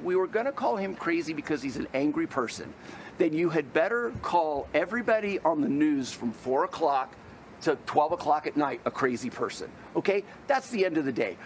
we were going to call him crazy because he's an angry person, then you had better call everybody on the news from 4 o'clock to 12 o'clock at night a crazy person. Okay? That's the end of the day.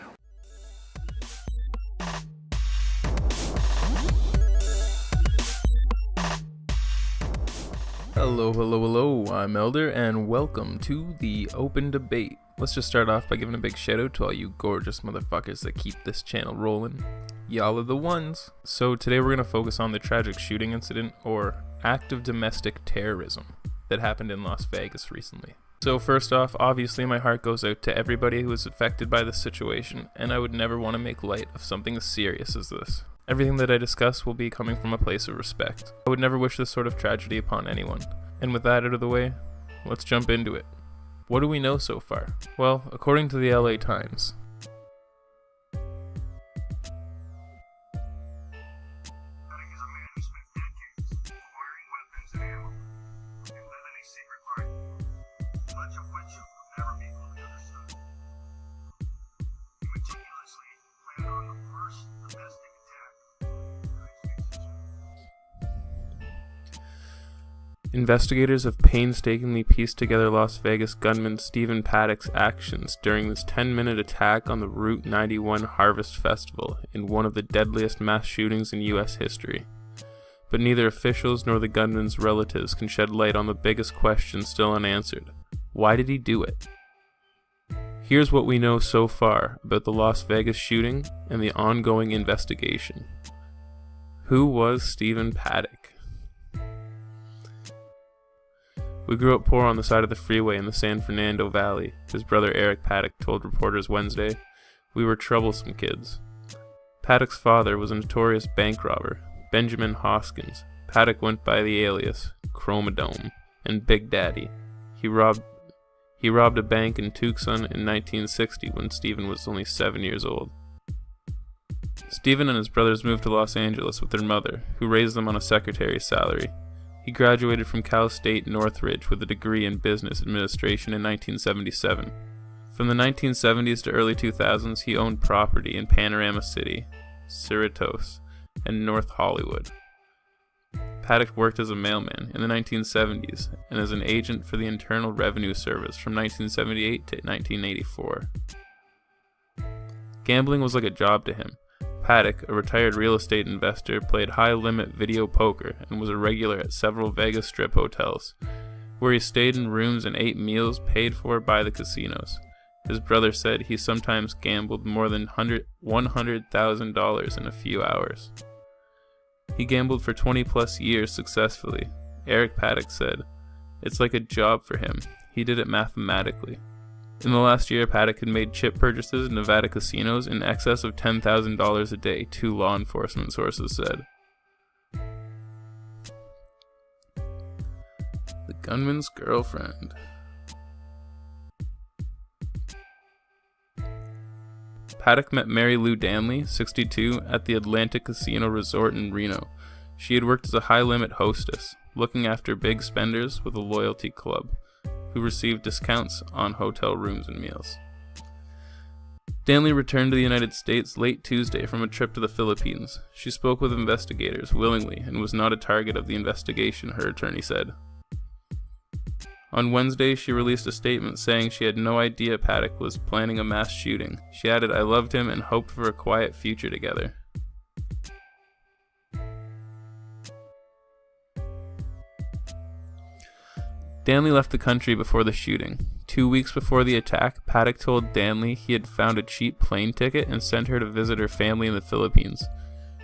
Hello, I'm Elder, and welcome to the Open Debate. Let's just start off by giving a big shout out to all you gorgeous motherfuckers that keep this channel rolling. Y'all are the ones. So today we're going to focus on the tragic shooting incident, or act of domestic terrorism, that happened in Las Vegas recently. So first off, obviously my heart goes out to everybody who was affected by this situation, and I would never want to make light of something as serious as this. Everything that I discuss will be coming from a place of respect. I would never wish this sort of tragedy upon anyone. And with that out of the way, let's jump into it. What do we know so far? Well, according to the LA Times, investigators have painstakingly pieced together Las Vegas gunman Stephen Paddock's actions during this 10-minute attack on the Route 91 Harvest Festival in one of the deadliest mass shootings in U.S. history. But neither officials nor the gunman's relatives can shed light on the biggest question still unanswered. Why did he do it? Here's what we know so far about the Las Vegas shooting and the ongoing investigation. Who was Stephen Paddock? We grew up poor on the side of the freeway in the San Fernando Valley, his brother Eric Paddock told reporters Wednesday. We were troublesome kids. Paddock's father was a notorious bank robber, Benjamin Hoskins. Paddock went by the alias Chromodome and Big Daddy. He robbed a bank in Tucson in 1960 when Stephen was only 7 years old. Stephen and his brothers moved to Los Angeles with their mother, who raised them on a secretary's salary. He graduated from Cal State Northridge with a degree in business administration in 1977. From the 1970s to early 2000s, he owned property in Panorama City, Cerritos, and North Hollywood. Paddock worked as a mailman in the 1970s and as an agent for the Internal Revenue Service from 1978 to 1984. Gambling was like a job to him. Paddock, a retired real estate investor, played high-limit video poker and was a regular at several Vegas Strip hotels, where he stayed in rooms and ate meals paid for by the casinos. His brother said he sometimes gambled more than $100,000 in a few hours. He gambled for 20-plus years successfully. Eric Paddock said, "It's like a job for him. He did it mathematically." In the last year, Paddock had made chip purchases in Nevada casinos in excess of $10,000 a day, two law enforcement sources said. The gunman's girlfriend. Paddock met Mary Lou Danley, 62, at the Atlantic Casino Resort in Reno. She had worked as a high-limit hostess, looking after big spenders with a loyalty club, who received discounts on hotel rooms and meals. Danley returned to the United States late Tuesday from a trip to the Philippines. She spoke with investigators willingly and was not a target of the investigation, her attorney said. On Wednesday, she released a statement saying she had no idea Paddock was planning a mass shooting. She added, "I loved him and hoped for a quiet future together." Danley left the country before the shooting. 2 weeks before the attack, Paddock told Danley he had found a cheap plane ticket and sent her to visit her family in the Philippines.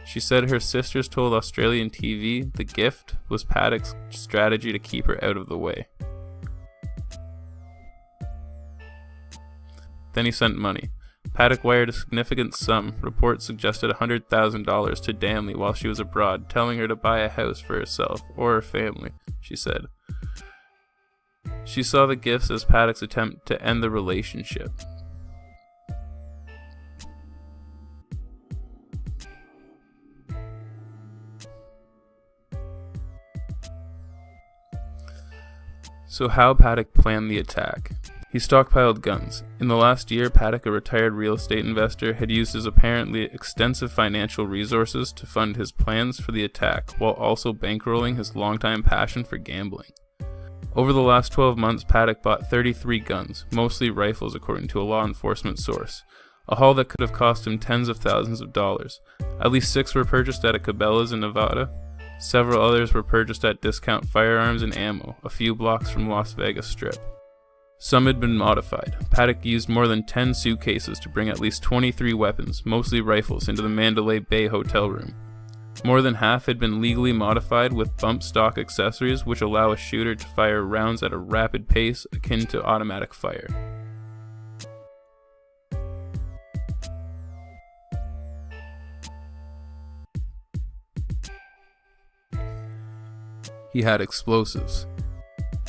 She said her sisters told Australian TV the gift was Paddock's strategy to keep her out of the way. Then he sent money. Paddock wired a significant sum. Reports suggested $100,000 to Danley while she was abroad, telling her to buy a house for herself or her family, she said. She saw the gifts as Paddock's attempt to end the relationship. So how Paddock planned the attack. He stockpiled guns. In the last year, Paddock, a retired real estate investor, had used his apparently extensive financial resources to fund his plans for the attack, while also bankrolling his longtime passion for gambling. Over the last 12 months, Paddock bought 33 guns, mostly rifles according to a law enforcement source, a haul that could have cost him tens of thousands of dollars. At least 6 were purchased at a Cabela's in Nevada. Several others were purchased at Discount Firearms and Ammo, a few blocks from Las Vegas Strip. Some had been modified. Paddock used more than 10 suitcases to bring at least 23 weapons, mostly rifles, into the Mandalay Bay hotel room. More than half had been legally modified with bump stock accessories which allow a shooter to fire rounds at a rapid pace akin to automatic fire. He had explosives.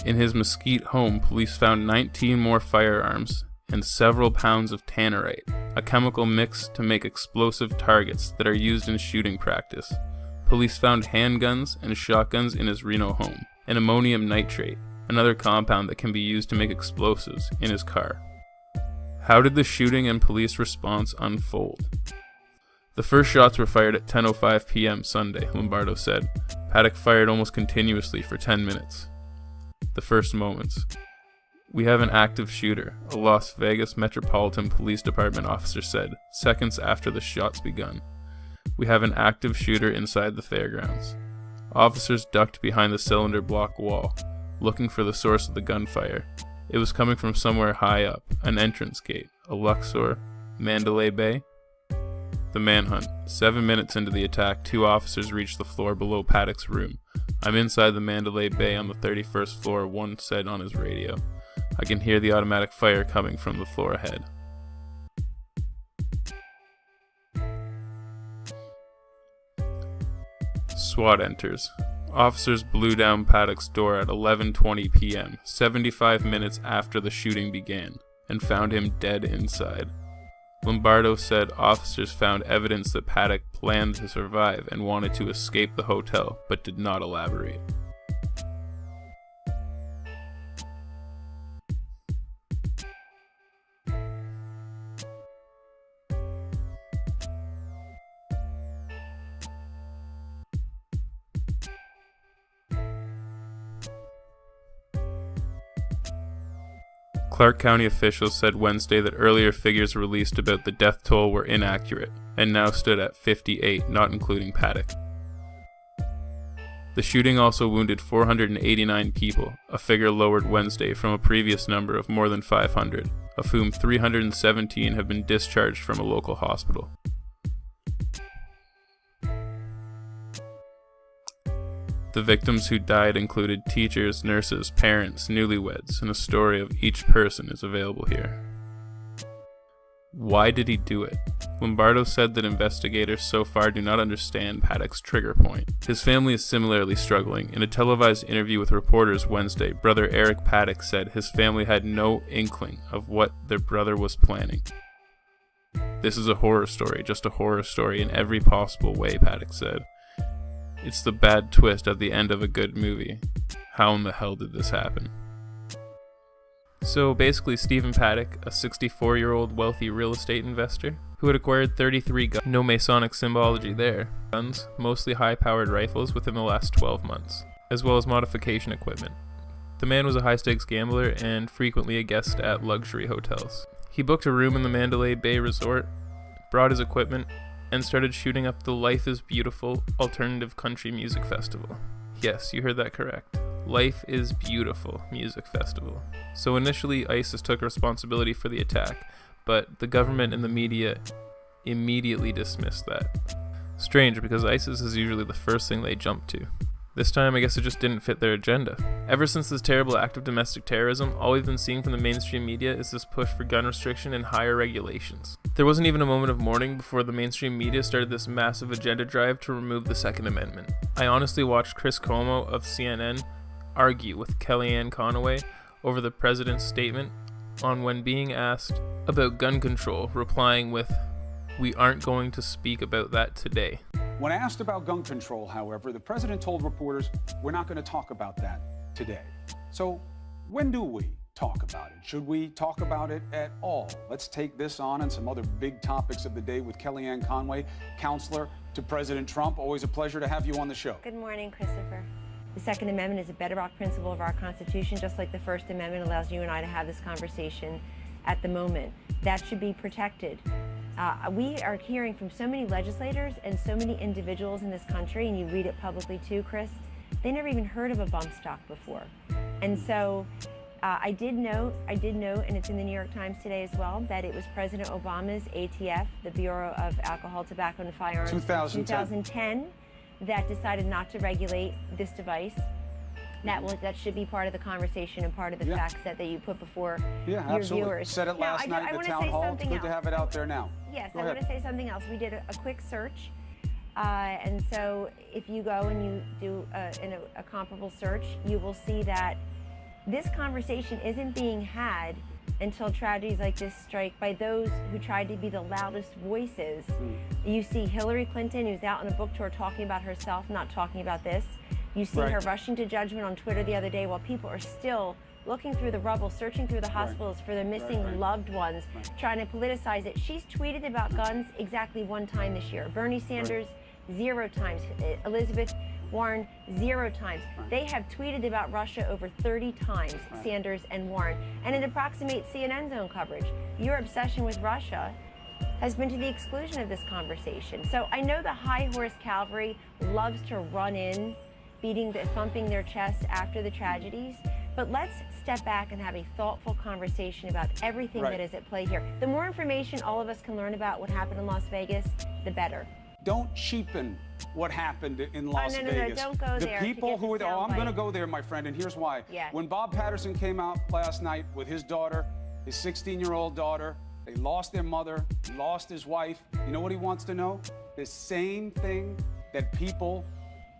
In his Mesquite home, police found 19 more firearms and several pounds of tannerite, a chemical mix to make explosive targets that are used in shooting practice. Police found handguns and shotguns in his Reno home, and ammonium nitrate, another compound that can be used to make explosives, in his car. How did the shooting and police response unfold? The first shots were fired at 10:05 p.m. Sunday, Lombardo said. Paddock fired almost continuously for 10 minutes. The first moments. "We have an active shooter," a Las Vegas Metropolitan Police Department officer said, seconds after the shots begun. "We have an active shooter inside the fairgrounds." Officers ducked behind the cylinder block wall, looking for the source of the gunfire. It was coming from somewhere high up, an entrance gate, a Luxor, Mandalay Bay. The manhunt. 7 minutes into the attack, 2 officers reached the floor below Paddock's room. "I'm inside the Mandalay Bay on the 31st floor," one said on his radio. "I can hear the automatic fire coming from the floor ahead." SWAT enters. Officers blew down Paddock's door at 11:20 p.m., 75 minutes after the shooting began, and found him dead inside. Lombardo said officers found evidence that Paddock planned to survive and wanted to escape the hotel, but did not elaborate. Clark County officials said Wednesday that earlier figures released about the death toll were inaccurate, and now stood at 58, not including Paddock. The shooting also wounded 489 people, a figure lowered Wednesday from a previous number of more than 500, of whom 317 have been discharged from a local hospital. The victims who died included teachers, nurses, parents, newlyweds, and a story of each person is available here. Why did he do it? Lombardo said that investigators so far do not understand Paddock's trigger point. His family is similarly struggling. In a televised interview with reporters Wednesday, brother Eric Paddock said his family had no inkling of what their brother was planning. "This is a horror story, just a horror story in every possible way," Paddock said. "It's the bad twist at the end of a good movie. How in the hell did this happen?" So basically, Stephen Paddock, a 64-year-old wealthy real estate investor, who had acquired 33 guns, no Masonic symbology there, guns, mostly high-powered rifles within the last 12 months, as well as modification equipment. The man was a high-stakes gambler and frequently a guest at luxury hotels. He booked a room in the Mandalay Bay Resort, brought his equipment, and started shooting up the Life is Beautiful alternative country music festival. Yes, you heard that correct. Life is Beautiful music festival. So initially, ISIS took responsibility for the attack, but the government and the media immediately dismissed that. Strange, because ISIS is usually the first thing they jump to. This time, I guess it just didn't fit their agenda. Ever since this terrible act of domestic terrorism, all we've been seeing from the mainstream media is this push for gun restriction and higher regulations. There wasn't even a moment of mourning before the mainstream media started this massive agenda drive to remove the Second Amendment. I honestly watched Chris Cuomo of CNN argue with Kellyanne Conway over the president's statement on when being asked about gun control, replying with, "We aren't going to speak about that today." When asked about gun control, however, the president told reporters, "We're not going to talk about that today." So when do we? talk about it? Should we talk about it at all? Let's take this on and some other big topics of the day with Kellyanne Conway, counselor to President Trump. Always a pleasure to have you on the show. Good morning, Christopher. The Second Amendment is a bedrock principle of our Constitution, just like the First Amendment allows you and I to have this conversation at the moment. That should be protected. We are hearing from so many legislators and so many individuals in this country, and you read it publicly too, Chris, they never even heard of a bump stock before. And so I did note, and it's in the New York Times today as well, that it was President Obama's ATF, the Bureau of Alcohol, Tobacco, and Firearms, 2010, that decided not to regulate this device. That should be part of the conversation and part of the facts that you put before your absolutely. Viewers. Said it last night at the town hall. It's good to have it out there now. Yes, I want to say something else. We did a quick search, and so if you go and you do a comparable search, you will see that this conversation isn't being had until tragedies like this strike by those who tried to be the loudest voices. You see Hillary Clinton, who's out on a book tour talking about herself, not talking about this. You see her rushing to judgment on Twitter the other day while people are still looking through the rubble, searching through the hospitals for their missing loved ones, trying to politicize it. She's tweeted about guns exactly one time this year. Bernie Sanders, 0 times. Elizabeth Warren, 0 times. They have tweeted about Russia over 30 times, Sanders and Warren. And it approximates CNN's own coverage. Your obsession with Russia has been to the exclusion of this conversation. So I know the high horse cavalry loves to run in, thumping their chest after the tragedies, but let's step back and have a thoughtful conversation about everything that is at play here. The more information all of us can learn about what happened in Las Vegas, the better. Don't cheapen what happened in Las Vegas. No, don't go there. The people who I'm going to go there, my friend, and here's why. When Bob Patterson came out last night with his daughter, his 16-year-old daughter, they lost their mother, lost his wife. You know what he wants to know? The same thing that people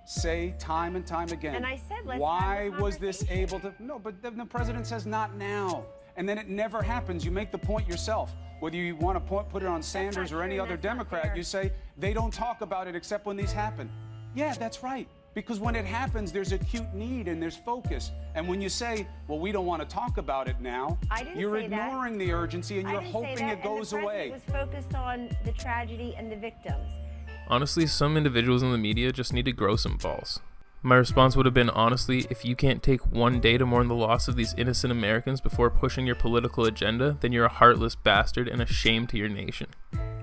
say time and time again. And I said, let's why have a was this able to? No, but the president says not now. And then it never happens. You make the point yourself. Whether you want to put it on Sanders or any other Democrat, you say they don't talk about it except when these happen. Yeah, that's right. Because when it happens, there's acute need and there's focus. And when you say, well, we don't want to talk about it now, you're ignoring the urgency and you're hoping it goes away. The president was focused on the tragedy and the victims. Honestly, some individuals in the media just need to grow some balls. My response would have been, honestly, if you can't take one day to mourn the loss of these innocent Americans before pushing your political agenda, then you're a heartless bastard and a shame to your nation.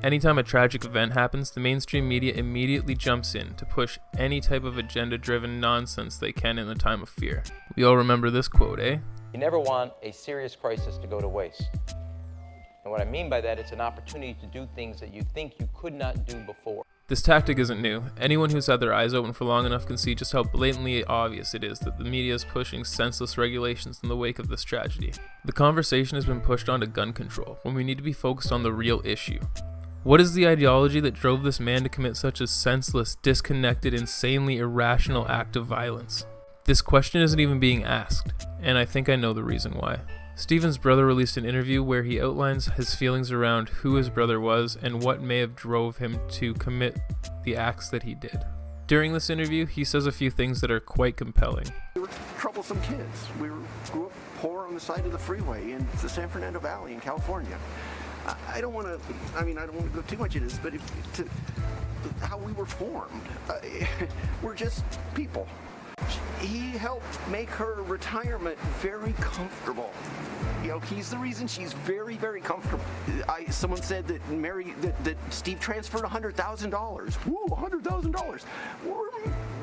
Anytime a tragic event happens, the mainstream media immediately jumps in to push any type of agenda-driven nonsense they can in a time of fear. We all remember this quote, eh? You never want a serious crisis to go to waste. And what I mean by that, it's an opportunity to do things that you think you could not do before. This tactic isn't new. Anyone who's had their eyes open for long enough can see just how blatantly obvious it is that the media is pushing senseless regulations in the wake of this tragedy. The conversation has been pushed onto gun control, when we need to be focused on the real issue. What is the ideology that drove this man to commit such a senseless, disconnected, insanely irrational act of violence? This question isn't even being asked, and I think I know the reason why. Stephen's brother released an interview where he outlines his feelings around who his brother was and what may have drove him to commit the acts that he did. During this interview, he says a few things that are quite compelling. We were troublesome kids. We grew up poor on the side of the freeway in the San Fernando Valley in California. I don't want to go too much into this, but how we were formed. We're just people. He helped make her retirement very comfortable. You know, he's the reason she's very, very comfortable. Someone said that Steve transferred $100,000. Woo, $100,000.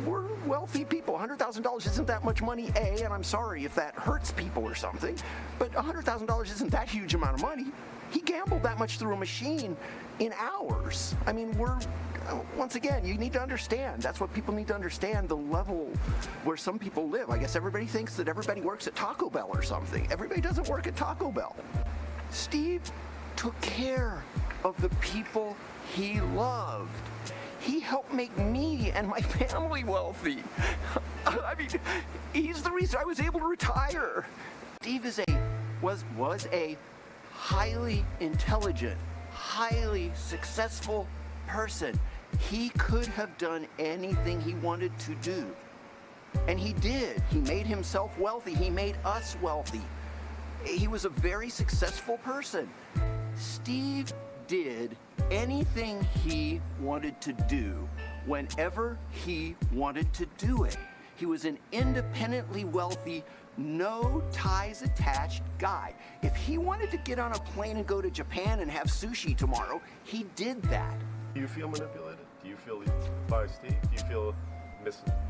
We're wealthy people. $100,000 isn't that much money, A, and I'm sorry if that hurts people or something, but $100,000 isn't that huge amount of money. He gambled that much through a machine in hours. I mean, once again, you need to understand. That's what people need to understand, the level where some people live. I guess everybody thinks that everybody works at Taco Bell or something. Everybody doesn't work at Taco Bell. Steve took care of the people he loved. He helped make me and my family wealthy. I mean, he's the reason I was able to retire. Steve was a highly intelligent, highly successful person. He could have done anything he wanted to do. And he did. He made himself wealthy. He made us wealthy. He was a very successful person. Steve did anything he wanted to do whenever he wanted to do it. He was an independently wealthy, no ties attached guy. If he wanted to get on a plane and go to Japan and have sushi tomorrow, he did that. Do you feel manipulated? Do you feel by Steve? Do you feel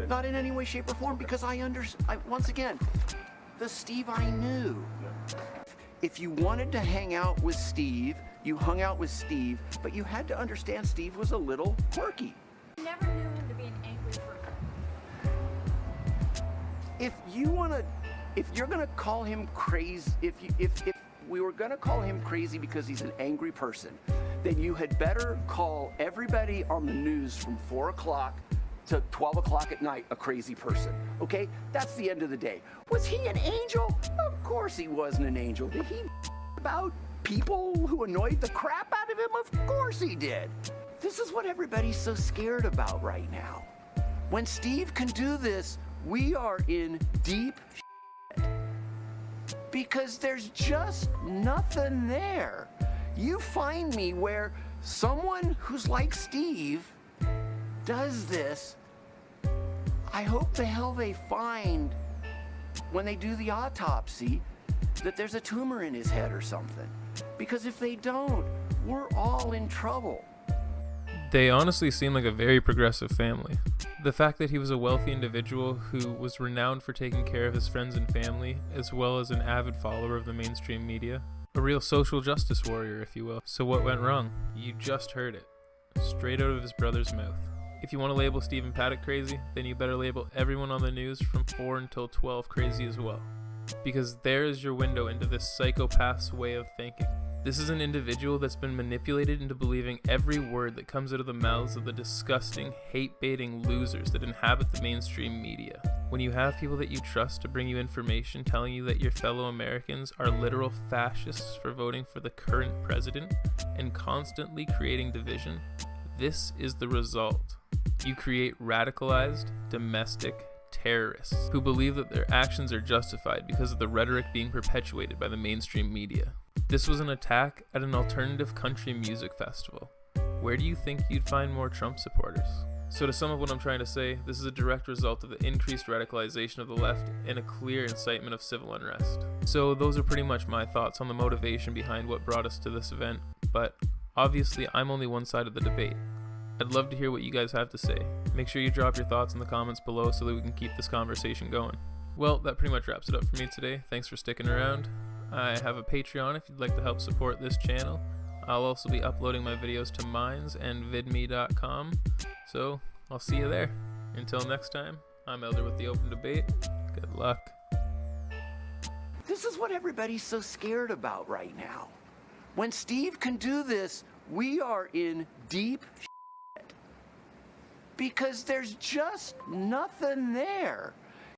Not in any way, shape, or form, because once again, the Steve I knew. Yeah. If you wanted to hang out with Steve, you hung out with Steve, but you had to understand Steve was a little quirky. I never knew him to be an angry person. If you're gonna call him crazy, if we were gonna call him crazy because he's an angry person, then you had better call everybody on the news from 4 o'clock to 12 o'clock at night a crazy person, okay? That's the end of the day. Was he an angel? Of course he wasn't an angel. Did he about people who annoyed the crap out of him? Of course he did. This is what everybody's so scared about right now. When Steve can do this, we are in deep shit, because there's just nothing there. You find me where someone who's like Steve does this. I hope the hell they find, when they do the autopsy, that there's a tumor in his head or something. Because if they don't, we're all in trouble. They honestly seem like a very progressive family. The fact that he was a wealthy individual who was renowned for taking care of his friends and family, as well as an avid follower of the mainstream media. A real social justice warrior, if you will. So what went wrong? You just heard it. Straight out of his brother's mouth. If you want to label Stephen Paddock crazy, then you better label everyone on the news from 4 until 12 crazy as well. Because there is your window into this psychopath's way of thinking. This is an individual that's been manipulated into believing every word that comes out of the mouths of the disgusting, hate-baiting losers that inhabit the mainstream media. When you have people that you trust to bring you information telling you that your fellow Americans are literal fascists for voting for the current president and constantly creating division, this is the result. You create radicalized, domestic terrorists who believe that their actions are justified because of the rhetoric being perpetuated by the mainstream media. This was an attack at an alternative country music festival. Where do you think you'd find more Trump supporters? So to sum up what I'm trying to say, this is a direct result of the increased radicalization of the left and a clear incitement of civil unrest. So those are pretty much my thoughts on the motivation behind what brought us to this event, but obviously I'm only one side of the debate. I'd love to hear what you guys have to say. Make sure you drop your thoughts in the comments below so that we can keep this conversation going. Well, that pretty much wraps it up for me today. Thanks for sticking around. I have a Patreon if you'd like to help support this channel. I'll also be uploading my videos to Minds and vidme.com, so I'll see you there. Until next time, I'm Elder with the Open Debate. Good luck. This is what everybody's so scared about right now. When Steve can do this, we are in deep shit, because there's just nothing there.